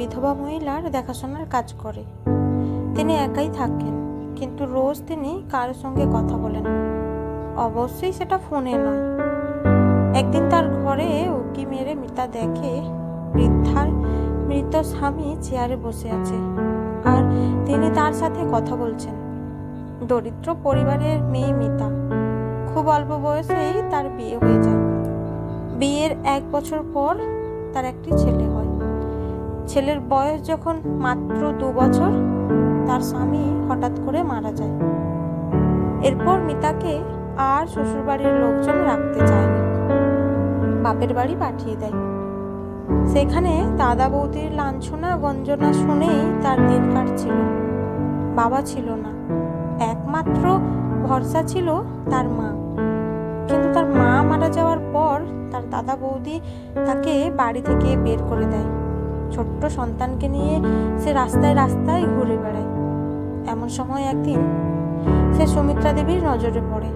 বিধবা মহিলার দেখাশোনার কাজ করে। তিনি একাই থাকেন, কিন্তু রোজ তিনি কারোর সঙ্গে কথা বলেন, অবশ্যই সেটা ফোনে নয়। একদিন তার ঘরে উঁকি মেরে মিতা দেখে বৃদ্ধার মৃত স্বামী চেয়ারে বসে আছে, আর তিনি তার সাথে কথা বলছেন। দরিদ্র পরিবারের মেয়ে মিতা, খুব অল্প বয়সেই তার বিয়ে হয়ে যায়। বিয়ের 1 বছর পর তার একটি ছেলে হয়। ছেলের বয়স যখন মাত্র 2 বছর, তার স্বামী হঠাৎ করে মারা যায়। এরপর মিতাকে আর শ্বশুরবাড়ির লোকজন রাখতে চায়নি, বাপের বাড়ি পাঠিয়ে দেয়। সেখানে দাদা বৌদির লাঞ্ছনা গঞ্জনা শুনেই তার দিন কাটছিল। বাবা ছিল না, একমাত্র ভরসা ছিল তার মা। কিন্তু তার মা মারা যাওয়ার পর তার দাদা বৌদি তাকে বাড়ি থেকে বের করে দেয়। ছোট্ট সন্তানকে নিয়ে সে রাস্তায় রাস্তায় ঘুরে বেড়ায়। এমন সময় একদিন সে সুমিত্রা দেবীর নজরে পড়ে।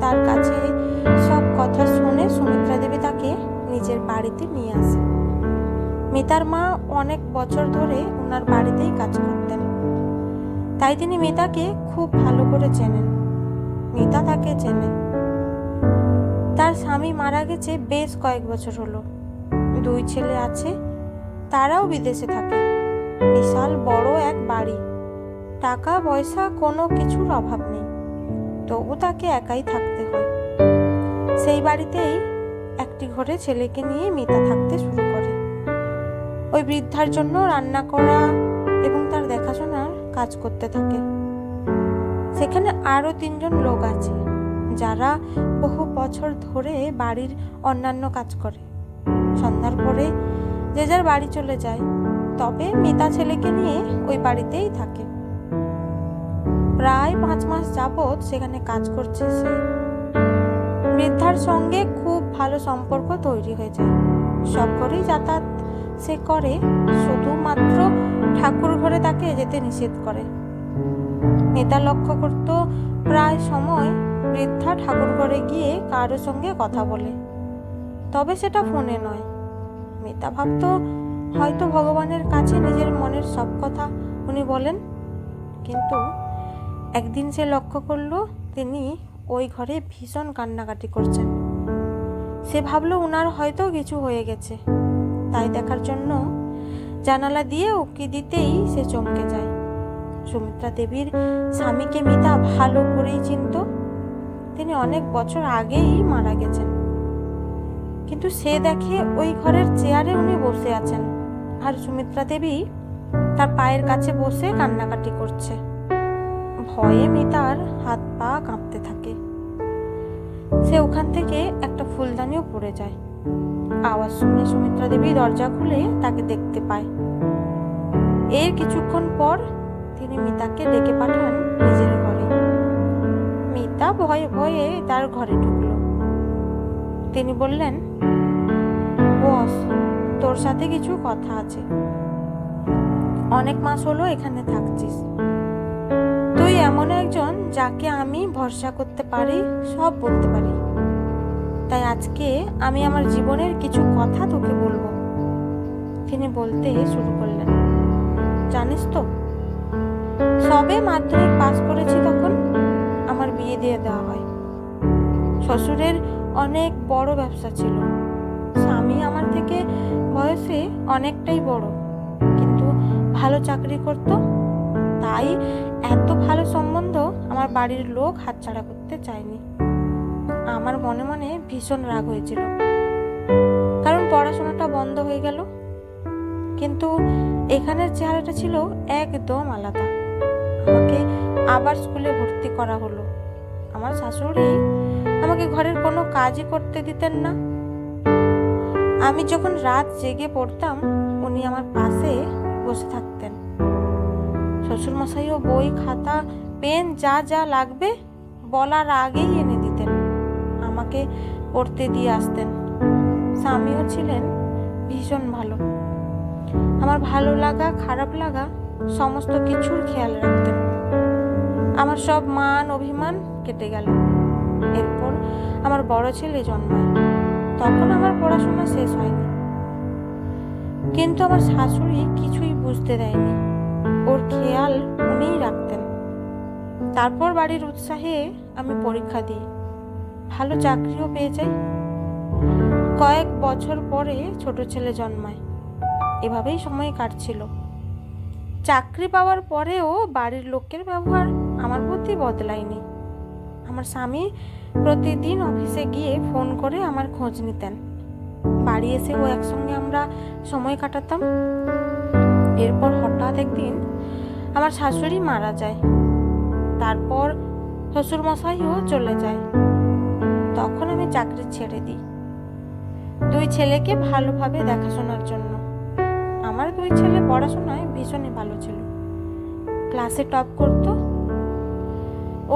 তার কাছে সব কথা শুনে সুমিত্রা দেবী তাকে নিজের বাড়িতে নিয়ে আসে। মিতার মা অনেক বছর ধরে ওনার বাড়িতেই কাজ করতেন, তাই তিনি মিতাকে খুব ভালো করে চেনেন। মিতা তাকে চেনে। তার স্বামী মারা গেছে বেশ কয়েক বছর হলো। 2 ছেলে আছে, তারাও বিদেশে থাকে। বিশাল বড় এক বাড়ি, টাকা পয়সা কোনো কিছুর অভাব নেই, তবু তাকে একাই থাকতে হয়। সেই বাড়িতেই একটি ঘরে ছেলেকে নিয়ে মিতা থাকতে শুরু করে। ওই বৃদ্ধার জন্য রান্না করা এবং তার দেখাশোনার কাজ করতে থাকে। সেখানে আরো 3 জন লোক আছে, যারা বহু বছর ধরে বাড়ির অন্যান্য কাজ করে। সন্ধ্যার পরে যে যার বাড়ি চলে যায়, তবে মিতা ছেলেকে নিয়ে ওই বাড়িতেই থাকে। প্রায় 5 মাস যাবৎ সেখানে কাজ করছে সে। বৃদ্ধার সঙ্গে খুব ভালো সম্পর্ক তৈরি হয়ে যায়। সব ঘরেই যাতায়াত সে করে, শুধুমাত্র ঠাকুর ঘরে তাকে যেতে নিষেধ করে। মিতা লক্ষ্য করত প্রায় সময় বৃদ্ধা ঠাকুর ঘরে গিয়ে কারোর সঙ্গে কথা বলে, তবে সেটা ফোনে নয়। মিতা ভাবত হয়তো ভগবানের কাছে নিজের মনের সব কথা উনি বলেন। কিন্তু একদিন সে লক্ষ্য করলো তিনি ওই ঘরে ভীষণ কান্নাকাটি করছেন। সে ভাবলো উনার হয়তো কিছু হয়ে গেছে, তাই দেখার জন্য জানালা দিয়ে উঁকি দিতেই সে চমকে যায়। সুমিত্রা দেবীর স্বামীকে মিতা ভালো করেই চিনত। তিনি অনেক বছর আগেই মারা গেছেন। কিন্তু সে দেখে ওই ঘরের চেয়ারে উনি বসে আছেন, আর সুমিত্রা দেবী তার পায়ের কাছে বসে কান্নাকাটি করছে। ভয়ে মিতার হাত পা কাঁপতে থাকে। সে ওখান থেকে একটা ফুলদানিও পড়ে যায়। আওয়াজ শুনে সুমিত্রা দেবী দরজা খুলে তাকে দেখতে পায়। এর কিছুক্ষণ পর তিনি মিতাকে ডেকে পাঠান নিজের ঘরে। মিতা ভয়ে ভয়ে তার ঘরে ঢুকল। তিনি বললেন, বস, তোর সাথে কিছু কথা আছে। অনেক মাস হলো এখানে থাকছিস। তুই এমন একজন যাকে আমি ভরসা করতে পারি, সব বলতে পারি। তাই আজকে আমি আমার জীবনের কিছু কথা তোকে বলবো। তিনি বলতে শুরু করলেন, জানিস তো, সবে মাধ্যমিক পাস করেছি তখন আমার বিয়ে দিয়ে দেওয়া হয়। শ্বশুরের অনেক বড় ব্যবসা ছিল। স্বামী আমার থেকে বয়সে অনেকটাই বড়, কিন্তু ভালো চাকরি করত। তাই এত ভালো সম্বন্ধ আমার বাড়ির লোক হাতছাড়া করতে চায়নি। আমার মনে মনে ভীষণ রাগ হয়েছিল, কারণ পড়াশোনাটা বন্ধ হয়ে গেল। কিন্তু এখানের চেহারাটা ছিল একদম আলাদা। আমাকে আবার স্কুলে ভর্তি করা হলো। আমার শাশুড়ি আমাকে ঘরের কোনো কাজই করতে দিতেন না। আমি যখন রাত জেগে পড়তাম, উনি আমার পাশে বসে থাকতেন। শ্বশুরমশাইও বই, খাতা, পেন যা যা লাগবে বলার আগেই এনে দিতেন, আমাকে পড়তে দিয়ে আসতেন। স্বামীও ছিলেন ভীষণ ভালো। আমার ভালো লাগা খারাপ লাগা সমস্ত কিছুর খেয়াল রাখতেন। আমার সব মান অভিমান কেটে গেল। এরপর আমার বড় ছেলে জন্মায়। তখন আমার পড়াশোনা শেষ হয়নি। কিন্তু আমার শাশুড়ি কিছুই বুঝতে দেয়নি, ওর খেয়াল উনিই রাখতেন। তারপর বাড়ির উৎসাহে আমি পরীক্ষা দিই, ভালো চাকরিও পেয়ে যাই। কয়েক বছর পরে ছোট ছেলে জন্মায়। এভাবেই সময় কাটছিল। চাকরি পাওয়ার পরেও বাড়ির লোকের ব্যবহার আমার প্রতি বদলায়নি। আমার স্বামী প্রতিদিন অফিসে গিয়ে ফোন করে আমার খোঁজ নিতেন। বাড়ি এসেও একসঙ্গে আমরা সময় কাটাতাম। এরপর হঠাৎ একদিন আমার শাশুড়ি মারা যায়। তারপর শ্বশুরমশাইও চলে যায়। তখন আমি চাকরি ছেড়ে দিই, 2 ছেলেকে ভালোভাবে দেখাশোনার জন্য। আমার 2 ছেলে পড়াশোনায় ভীষণই ভালো ছিল, ক্লাসে টপ করতো।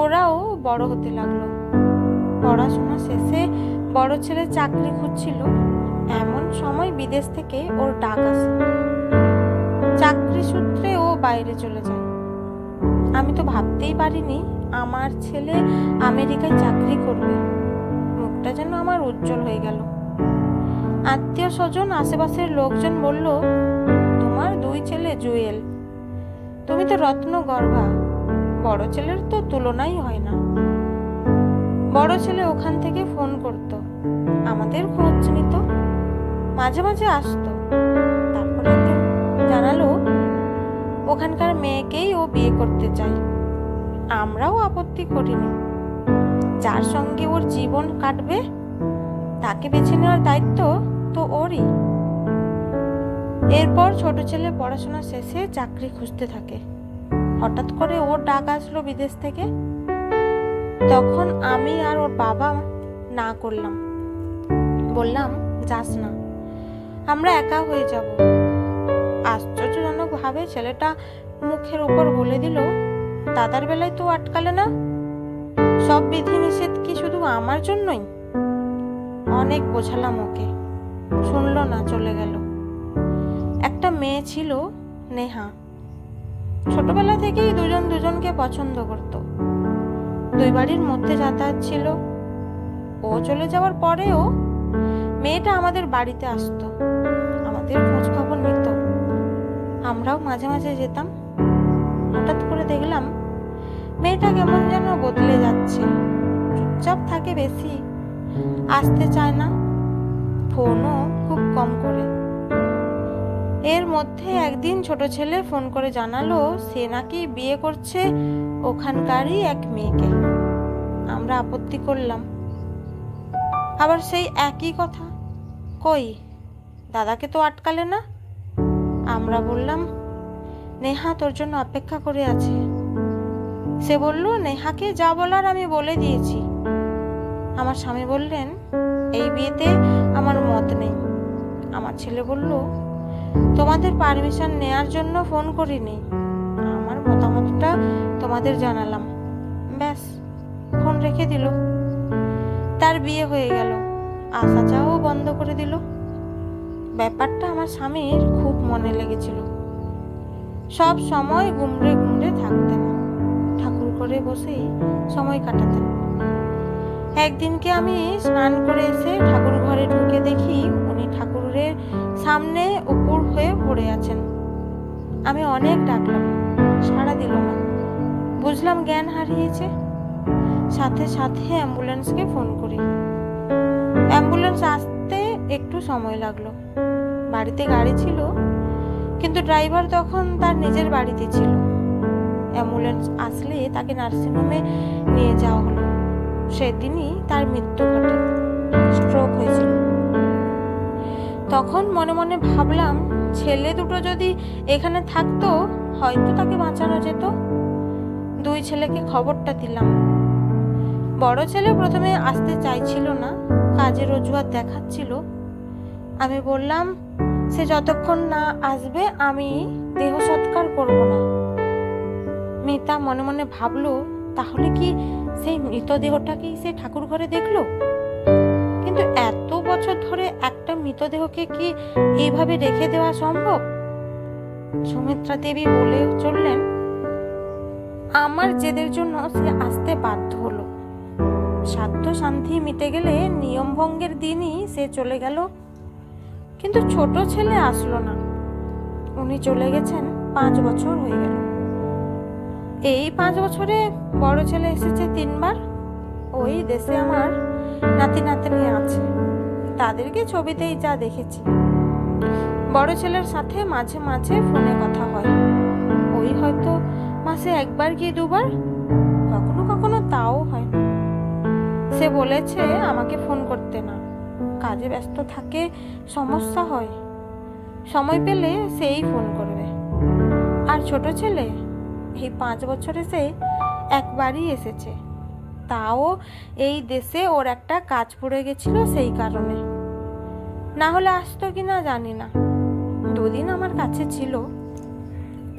ওরাও বড় হতে লাগলো। পড়াশোনা শেষে বড় ছেলে চাকরি খুঁজছিল, এমন সময় বিদেশ থেকে ওর ডাক আসে। চাকরি সূত্রে ও বাইরে চলে যায়। আমি তো ভাবতেই পারিনি আমার ছেলে আমেরিকায় চাকরি করবে। মুখটা যেন আমার উজ্জ্বল হয়ে গেল। আত্মীয় স্বজন, আশেপাশের লোকজন বলল, তোমার 2 ছেলে জুয়েল, তুমি তো রত্ন গর্ভা, বড় ছেলের তো তুলনাই হয় না। বড় ছেলে ওখান থেকে ফোন করত, আমাদের খোঁজ নিত, মাঝে মাঝে আসতো। তারপরে একদিন জানালো ওখানকার মেয়েকেই ও বিয়ে করতে চায়। আমরাও আপত্তি করিনি। যার সঙ্গে ওর জীবন কাটবে তাকে বেছে নেওয়ার দায়িত্ব তো ওরই। এরপর ছোট ছেলে পড়াশোনা শেষে চাকরি খুঁজতে থাকে। হঠাৎ করে ওর ডাক আসলো বিদেশ থেকে। তখন আমি আর ওর বাবা না করলাম, বললাম যাস না, আমরা একা হয়ে যাব। আশ্চর্যজনক ভাবে ছেলেটা মুখের উপর বলে দিল, দাদার বেলায় তো আটকালে না, সব বিধিনিষেধ কি শুধু আমার জন্যই? অনেক বোঝালাম ওকে, শুনলো না, চলে গেল। একটা মেয়ে ছিল, নেহা। ছোটবেলা থেকেই দুজন দুজনকে পছন্দ করত। 2 বাড়ির মধ্যে যাতায়াত ছিল। ও চলে যাওয়ার পরেও মেয়েটা আমাদের বাড়িতে আসতো, আমাদের খোঁজ খবর নিত। আমরাও মাঝে মাঝে যেতাম। হঠাৎ করে দেখলাম মেয়েটা কেমন যেন বদলে যাচ্ছে। চুপচাপ থাকে বেশি, আসতে চায় না, ফোনও খুব কম করে। এর মধ্যে একদিন ছোট ছেলে ফোন করে জানালো সে নাকি বিয়ে করছে ওখানকারই এক মেয়েকে। আমরা আপত্তি করলাম। আবার সেই একই কথা, কই দাদাকে তো আটকালে না? আমরা বললাম, নেহা তোর জন্য অপেক্ষা করে আছে। সে বলল, নেহাকে যা বলার আমি বলে দিয়েছি। আমার স্বামী বললেন, এই বিয়েতে আমার মত নেই। আমার ছেলে বলল, তোমাদের পারমিশন নেয়ার জন্য ফোন করিনি, আমার মতামতটা তোমাদের জানালাম। ব্যাস, ফোন রেখে দিল। তার বিয়ে হয়ে গেল, আসা যাওয়াও বন্ধ করে দিল। ব্যাপারটা আমার স্বামীর খুব মনে লেগেছিল। সব সময় গুমড়ে গুমড়ে থাকতেন, ঠাকুর করে বসেই সময় কাটাতেন। একদিনকে আমি স্নান করে এসে ঠাকুর ঘরে ঢুকে দেখি উনি ঠাকুরের সামনে উপুড় হয়ে পড়ে আছেন। আমি অনেক ডাকলাম, সাড়া দিল না। বুঝলাম জ্ঞান হারিয়েছে। সাথে সাথে অ্যাম্বুলেন্সকে ফোন করি। অ্যাম্বুলেন্স আসতে একটু সময় লাগলো। বাড়িতে গাড়ি ছিল, কিন্তু ড্রাইভার তখন তার নিজের বাড়িতে ছিল। অ্যাম্বুলেন্স আসলে তাকে নার্সিংহোমে নিয়ে যাওয়া হলো। সেদিনই তার মৃত্যু ঘটে, স্ট্রোক হয়েছিল। তখন মনে মনে ভাবলাম, ছেলে দুটো যদি এখানে থাকতো হয়তো তাকে বাঁচানো যেত। 2 ছেলেকে খবরটা দিলাম। বড় ছেলে প্রথমে আসতে চাইছিল না, কাজের অজুহাত দেখাচ্ছিল। আমি বললাম, সে যতক্ষণ না আসবে আমি দেহ সৎকার করব না। মিতা মনে মনে ভাবলো, তাহলে কি সেই মৃতদেহটাকেই সে ঠাকুর ঘরে দেখলো? কিন্তু এত বছর ধরে একটা মৃতদেহকে কি এইভাবে রেখে দেওয়া সম্ভব? সুমিত্রা দেবী বলে চললেন, আমার জেদের জন্য সে আসতে বাধ্য হলো। সাধ্য শান্তি মিটে গেলে নিয়ম ভঙ্গের দিনই সে চলে গেল। কিন্তু ছোট ছেলে আসলো না। উনি চলে গেছেন 5 বছর হয়ে গেল। এই 5 বছরে বড় ছেলে এসেছে 3বার। ওই দেশে আমার নাতি নাতনি আছে, তাদেরকে ছবিতেই যা দেখেছি। বড় ছেলের সাথে মাঝে মাঝে ফোনে কথা হয়, ওই হয়তো মাসে 1বার কি 2বার, কখনো কখনো তাও হয় না। সে বলেছে আমাকে ফোন করতে না, কাজে ব্যস্ত থাকে, সমস্যা হয়। সময় পেলে সেই ফোন করবে। আর ছোট ছেলে এই 5 বছরে সে 1বারই এসেছে, তাও এই দেশে ওর একটা কাজ পড়ে গেছিল সেই কারণে। না হলে আসতো কিনা জানি না। 2 দিন আমার কাছে ছিল,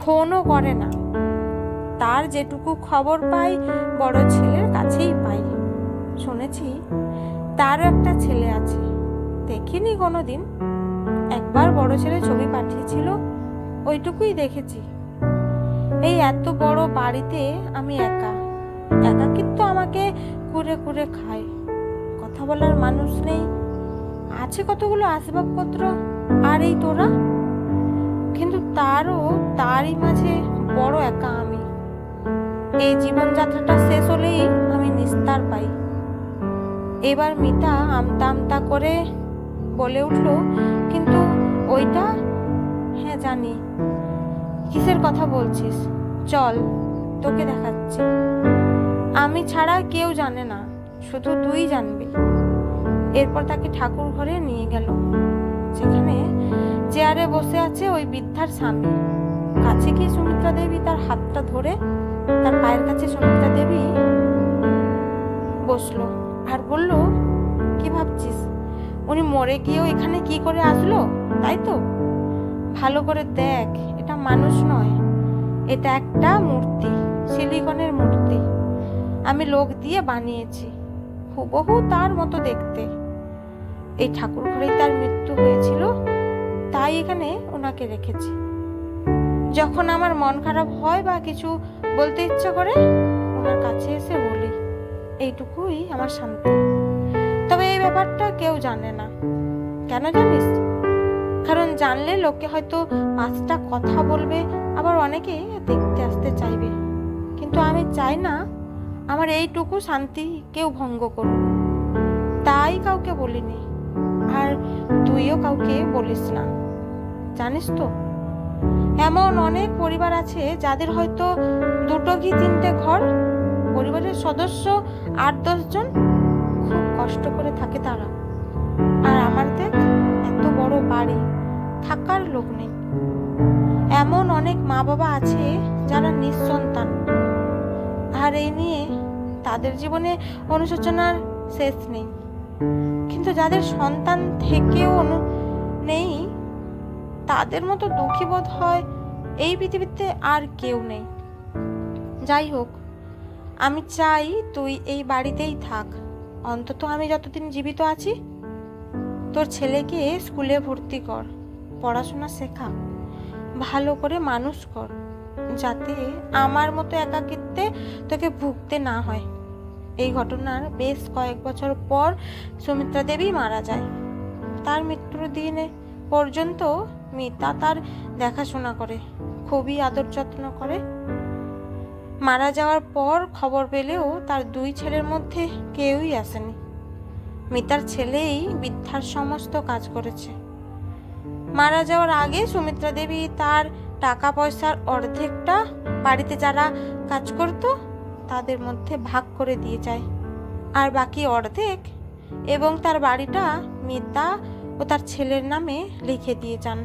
ফোনও করে না। তার যেটুকু খবর পাই বড় ছেলের কাছেই পাই। শুনেছি তারও একটা ছেলে আছে, দেখিনি কোনোদিন। 1বার বড় ছেলে ছবি পাঠিয়েছিল, ওইটুকুই দেখেছি। এই এত বড় বাড়িতে আমি একা, একাকিত্ব আমাকে কুরে কুরে খায়। কথা বলার মানুষ নেই, আছে কতগুলো আসবাবপত্র, আর এই তোরা। কিন্তু তারই মাঝে বড় একা আমি। এই জীবনযাত্রাটা শেষ হলেই আমি নিস্তার পাই। এবার মিতা আমতা আমতা করে বলে উঠল, কিন্তু ওইটা? হ্যাঁ জানি। কিসের কথা বলছিস? চল, তোকে দেখাচ্ছি। আমি ছাড়া কেউ জানে না, শুধু তুই জানবি। এরপর তাকে ঠাকুর ঘরে নিয়ে গেল, যেখানে চেয়ারে বসে আছে ওই বৃদ্ধার স্বামী। কাছে গিয়ে সুমিত্রা দেবী তার হাতটা ধরে তার পায়ের কাছে সুমিত্রা দেবী বসলো আর বলল, কি ভাবছিস? উনি মরে গিয়েও এখানে কি করে আসলো, তাই তো? ভালো করে দেখ, এটা মানুষ নয়, এটা একটা মূর্তি, সিলিকনের মূর্তি। আমি লোক দিয়ে বানিয়েছি, হুবহু তার মতো দেখতে। এই ঠাকুর ঘরেই তার মৃত্যু হয়েছিল, তাই এখানে ওনাকে রেখেছি। যখন আমার মন খারাপ হয় বা কিছু বলতে ইচ্ছে করে, ওনার কাছে এসে বলি, এইটুকুই আমার শান্তি। তবে এই ব্যাপারটা কেউ জানে না। কেন জানিস? কারণ জানলে লোকে হয়তো 5টা কথা বলবে, আবার অনেকে দেখতে আসতে চাইবে। কিন্তু আমি চাই না আমার এইটুকু শান্তি কেউ ভঙ্গ করুক, তাই কাউকে বলিনি। আর তুইও কাউকে বলিস না। জানিস তো, এমন অনেক পরিবার আছে যাদের হয়তো 2 কি 3টে ঘর, পরিবারের সদস্য 8-10 জন, খুব কষ্ট করে থাকে তারা। আর আমার দেখ, এত বড় বাড়ি, থাকার লোক নেই। এমন অনেক মা বাবা আছে যারা নিঃসন্তান, আর এই নিয়ে তাদের জীবনে অনুশোচনার শেষ নেই। কিন্তু যাদের সন্তান থেকেও নেই, তাদের মতো দুঃখী বোধ হয় এই পৃথিবীতে আর কেউ নেই। যাই হোক, আমি চাই তুই এই বাড়িতেই থাক, অন্তত আমি যতদিন জীবিত আছি। তোর ছেলেকে স্কুলে ভর্তি কর, পড়াশোনা শেখা, ভালো করে মানুষ কর, যাতে আমার মতো একাকিত্বে তোকে ভুগতে না হয়। এই ঘটনার বেশ কয়েক বছর পর সুমিত্রা দেবী মারা যায়। তার মৃত্যুর দিনে পর্যন্ত মিতা তার দেখাশোনা করে, খুবই আদর যত্ন করে। মারা যাওয়ার পর খবর পেলেও তার 2 ছেলের মধ্যে কেউই আসেনি। মিতার ছেলেই বৃদ্ধার সমস্ত কাজ করেছে। মারা যাওয়ার আগে সুমিত্রা দেবী তার টাকা পয়সার অর্ধেকটা বাড়িতে যারা কাজ করত তাদের মধ্যে ভাগ করে দিয়ে যায়, আর বাকি অর্ধেক এবং তার বাড়িটা মিতা ও তার ছেলের নামে লিখে দিয়ে যান।